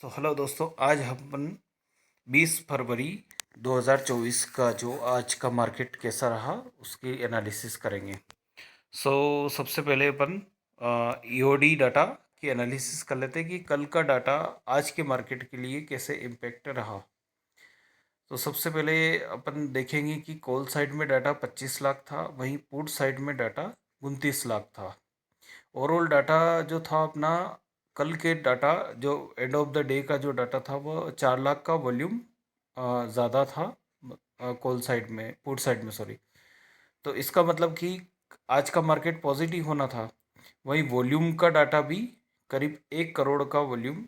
तो हेलो दोस्तों, आज हम 20 फरवरी 2024 का जो आज का मार्केट कैसा रहा उसकी एनालिसिस करेंगे। सबसे पहले अपन ईओडी डाटा की एनालिसिस कर लेते हैं कि कल का डाटा आज के मार्केट के लिए कैसे इम्पेक्ट रहा। तो सबसे पहले अपन देखेंगे कि कॉल साइड में डाटा 25 लाख था, वहीं पुट साइड में डाटा 29 लाख था। ओवरऑल डाटा जो था अपना, कल के डाटा जो एंड ऑफ द डे का जो डाटा था वो 4 लाख का वॉल्यूम ज़्यादा था कॉल साइड में, पुट साइड में सॉरी। तो इसका मतलब कि आज का मार्केट पॉजिटिव होना था। वहीं वॉल्यूम का डाटा भी करीब 1 करोड़ का वॉल्यूम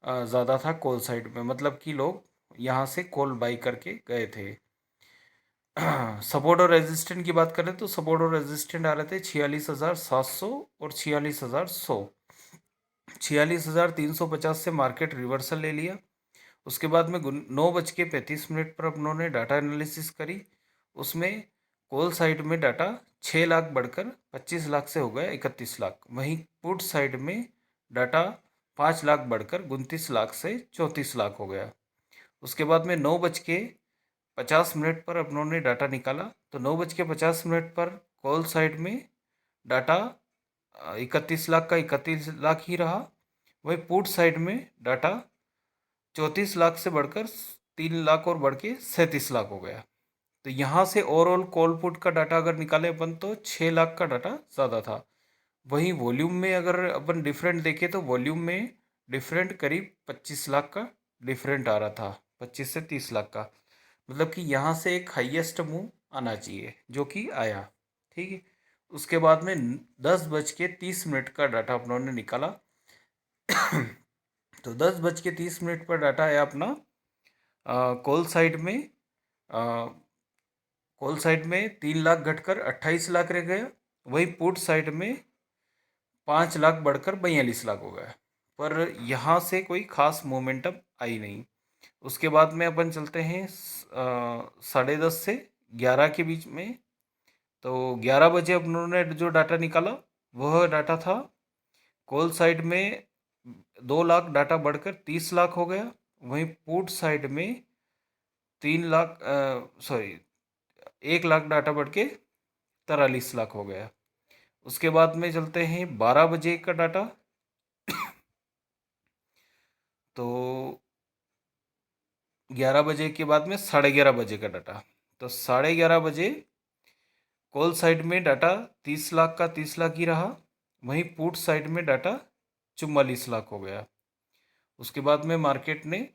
ज़्यादा था कॉल साइड में, मतलब कि लोग यहाँ से कॉल बाई करके गए थे। सपोर्ट और रेजिस्टेंट की बात करें तो सपोर्ट और रेजिस्टेंट आ रहे थे 46,700 और 46,100। 46,350 से मार्केट रिवर्सल ले लिया। उसके बाद में 9:35 पर अपनों ने डाटा एनालिसिस करी। उसमें कॉल साइड में डाटा 6 लाख बढ़कर 25 लाख से हो गया 31 लाख। वहीं पुट साइड में डाटा 5 लाख बढ़कर 29 लाख से 34 लाख हो गया। उसके बाद में 9:50 पर अपनों ने डाटा निकाला। तो 9:50 पर कॉल साइड में डाटा 31 लाख का 31 लाख ही रहा। वही पुट साइड में डाटा 34 लाख से बढ़कर 3 लाख और बढ़ के 37 लाख हो गया। तो यहाँ से ओवरऑल कॉल पुट का डाटा अगर निकाले अपन तो 6 लाख का डाटा ज़्यादा था। वहीं वॉल्यूम में अगर अपन डिफरेंट देखें तो वॉल्यूम में डिफरेंट करीब 25 लाख का डिफरेंट आ रहा था, 25 से 30 लाख का। मतलब कि यहाँ से एक हाईएस्ट मूव आना चाहिए जो कि आया। ठीक है। उसके बाद में 10:30 का डाटा अपनों ने निकाला। तो 10:30 पर डाटा आया अपना कॉल साइड में। कॉल साइड में 3 लाख घटकर 28 लाख रह गया। वही पुट साइड में 5 लाख बढ़कर 42 लाख हो गया। पर यहाँ से कोई खास मोमेंटम आई नहीं। उसके बाद में अपन चलते हैं 10:30 से 11 के बीच में। तो 11 बजे अपन ने जो डाटा निकाला वह डाटा था कॉल साइड में 2 लाख डाटा बढ़कर 30 लाख हो गया। वहीं पुट साइड में 3 लाख 1 लाख डाटा बढ़ के 43 लाख हो गया। उसके बाद में चलते हैं 12 बजे का डाटा। तो 11 बजे के बाद में 11:30 बजे का डाटा। तो 11:30 बजे कॉल साइड में डाटा 30 लाख का 30 लाख ही रहा। वहीं पुट साइड में डाटा 44 लाख हो गया। उसके बाद में मार्केट ने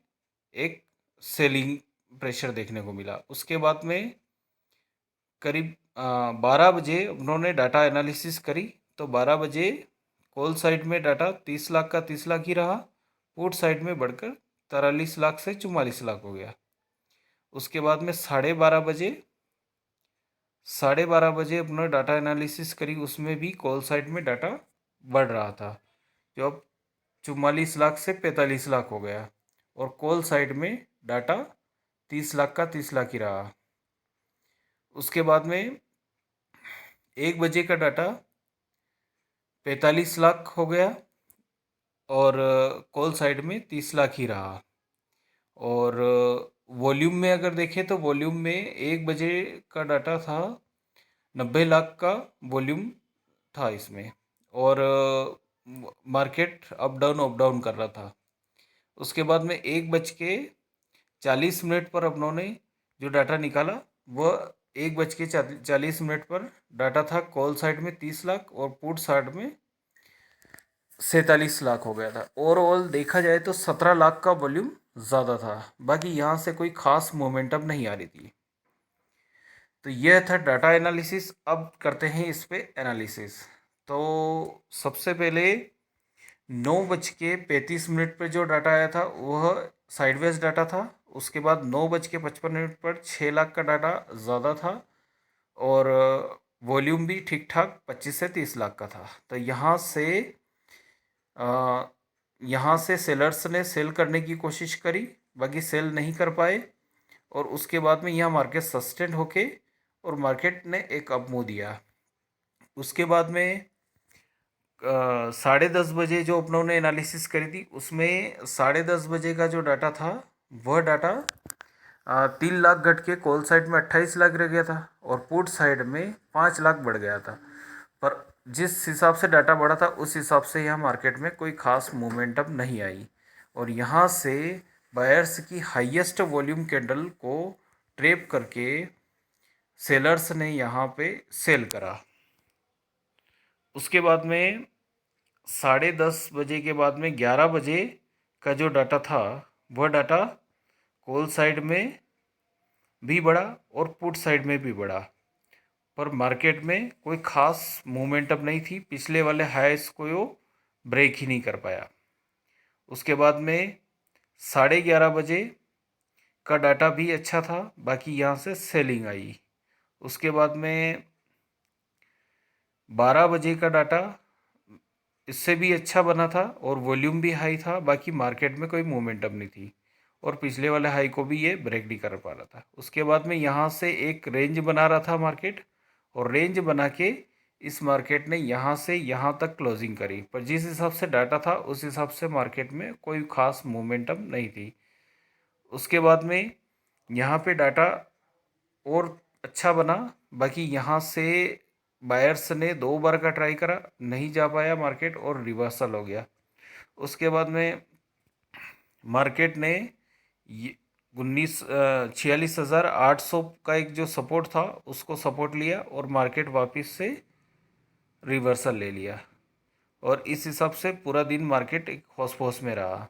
एक सेलिंग प्रेशर देखने को मिला। उसके बाद में करीब 12 बजे उन्होंने डाटा एनालिसिस करी। तो 12 बजे कॉल साइड में डाटा 30 लाख का 30 लाख ही रहा। पुट साइड में बढ़कर 43 लाख से 44 लाख हो गया। उसके बाद में 12:30 बजे अपने डाटा एनालिसिस करी। उसमें भी कॉल साइड में डाटा बढ़ रहा था, जो अब 44 लाख से 45 लाख हो गया। और कॉल साइड में डाटा 30 लाख का 30 लाख ही रहा। उसके बाद में 1 बजे का डाटा 45 लाख हो गया और कॉल साइड में 30 लाख ही रहा। और वॉल्यूम में अगर देखें तो वॉल्यूम में 1 बजे का डाटा था 90 लाख का वॉल्यूम था इसमें। और मार्केट अप डाउन कर रहा था। उसके बाद में 1:40 पर अपनों ने जो डाटा निकाला वह 1:40 पर डाटा था कॉल साइड में 30 लाख और पुट साइड में 47 लाख हो गया था। ओवरऑल देखा जाए तो 17 लाख का वॉल्यूम ज़्यादा था। बाकी यहाँ से कोई खास मोमेंटम नहीं आ रही थी। तो यह था डाटा एनालिसिस। अब करते हैं इस पे एनालिसिस। तो सबसे पहले 9:35 पर जो डाटा आया था वह साइडवेज डाटा था। उसके बाद 9:55 पर 6 लाख का डाटा ज़्यादा था और वॉल्यूम भी ठीक ठाक 25 से 30 लाख का था। तो यहाँ से सेलर्स ने सेल करने की कोशिश करी, बाकी सेल नहीं कर पाए। और उसके बाद में यहाँ मार्केट सस्टेन होके और मार्केट ने एक अप मूव दिया। उसके बाद में 10:30 बजे जो अपनों ने एनालिसिस करी थी उसमें 10:30 बजे का जो डाटा था वह डाटा 3 लाख घट के कॉल साइड में 28 लाख रह गया था और पुट साइड में 5 लाख बढ़ गया था। पर जिस हिसाब से डाटा बढ़ा था उस हिसाब से यहाँ मार्केट में कोई खास मोमेंटम नहीं आई और यहाँ से बायर्स की हाईएस्ट वॉल्यूम कैंडल को ट्रेप करके सेलर्स ने यहाँ पे सेल करा। उसके बाद में 10:30 बजे के बाद में 11 बजे का जो डाटा था वह डाटा कॉल साइड में भी बढ़ा और पुट साइड में भी बढ़ा, पर मार्केट में कोई खास मोमेंटम नहीं थी। पिछले वाले हाईस को वो ब्रेक ही नहीं कर पाया। उसके बाद में 11:30 बजे का डाटा भी अच्छा था, बाकी यहाँ से सेलिंग आई। उसके बाद में 12 बजे का डाटा इससे भी अच्छा बना था और वॉल्यूम भी हाई था, बाकी मार्केट में कोई मोमेंटम नहीं थी और पिछले वाले हाई को भी ये ब्रेक नहीं कर पा रहा था। उसके बाद में यहाँ से एक रेंज बना रहा था मार्केट और रेंज बना के इस मार्केट ने यहाँ से यहाँ तक क्लोजिंग करी, पर जिस हिसाब से डाटा था उस हिसाब से मार्केट में कोई खास मोमेंटम नहीं थी। उसके बाद में यहाँ पे डाटा और अच्छा बना, बाकी यहाँ से बायर्स ने 2 बार का ट्राई करा, नहीं जा पाया मार्केट और रिवर्सल हो गया। उसके बाद में मार्केट ने 46,800 का एक जो सपोर्ट था उसको सपोर्ट लिया और मार्केट वापस से रिवर्सल ले लिया और इस हिसाब से पूरा दिन मार्केट एक होस पोस में रहा।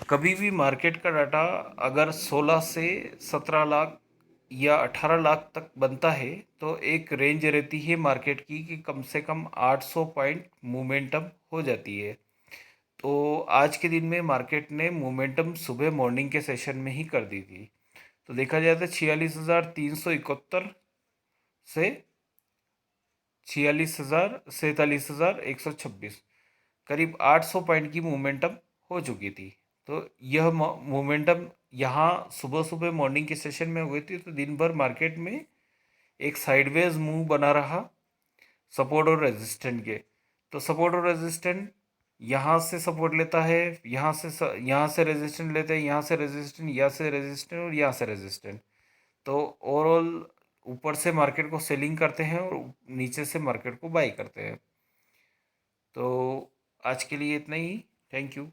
कभी भी मार्केट का डाटा अगर 16 से 17 लाख या 18 लाख तक बनता है तो एक रेंज रहती है मार्केट की कि कम से कम 800 पॉइंट मोमेंटम हो जाती है। तो आज के दिन में मार्केट ने मोमेंटम सुबह मॉर्निंग के सेशन में ही कर दी थी। तो देखा जाए तो 46,371 से 46,47,126 करीब 800 पॉइंट की मोमेंटम हो चुकी थी। तो यह मोमेंटम यहाँ सुबह सुबह मॉर्निंग के सेशन में हो गई थी। तो दिन भर मार्केट में एक साइडवेज मूव बना रहा सपोर्ट और रेजिस्टेंट के। तो सपोर्ट और रेजिस्टेंट यहाँ से सपोर्ट लेता है, यहाँ से रेजिस्टेंट लेते हैं, यहाँ से रेजिस्टेंट, यहाँ से रेजिस्टेंट और यहाँ से रेजिस्टेंट। तो ओवरऑल ऊपर से मार्केट को सेलिंग करते हैं और नीचे से मार्केट को बाई करते हैं। तो आज के लिए इतना ही। Thank you.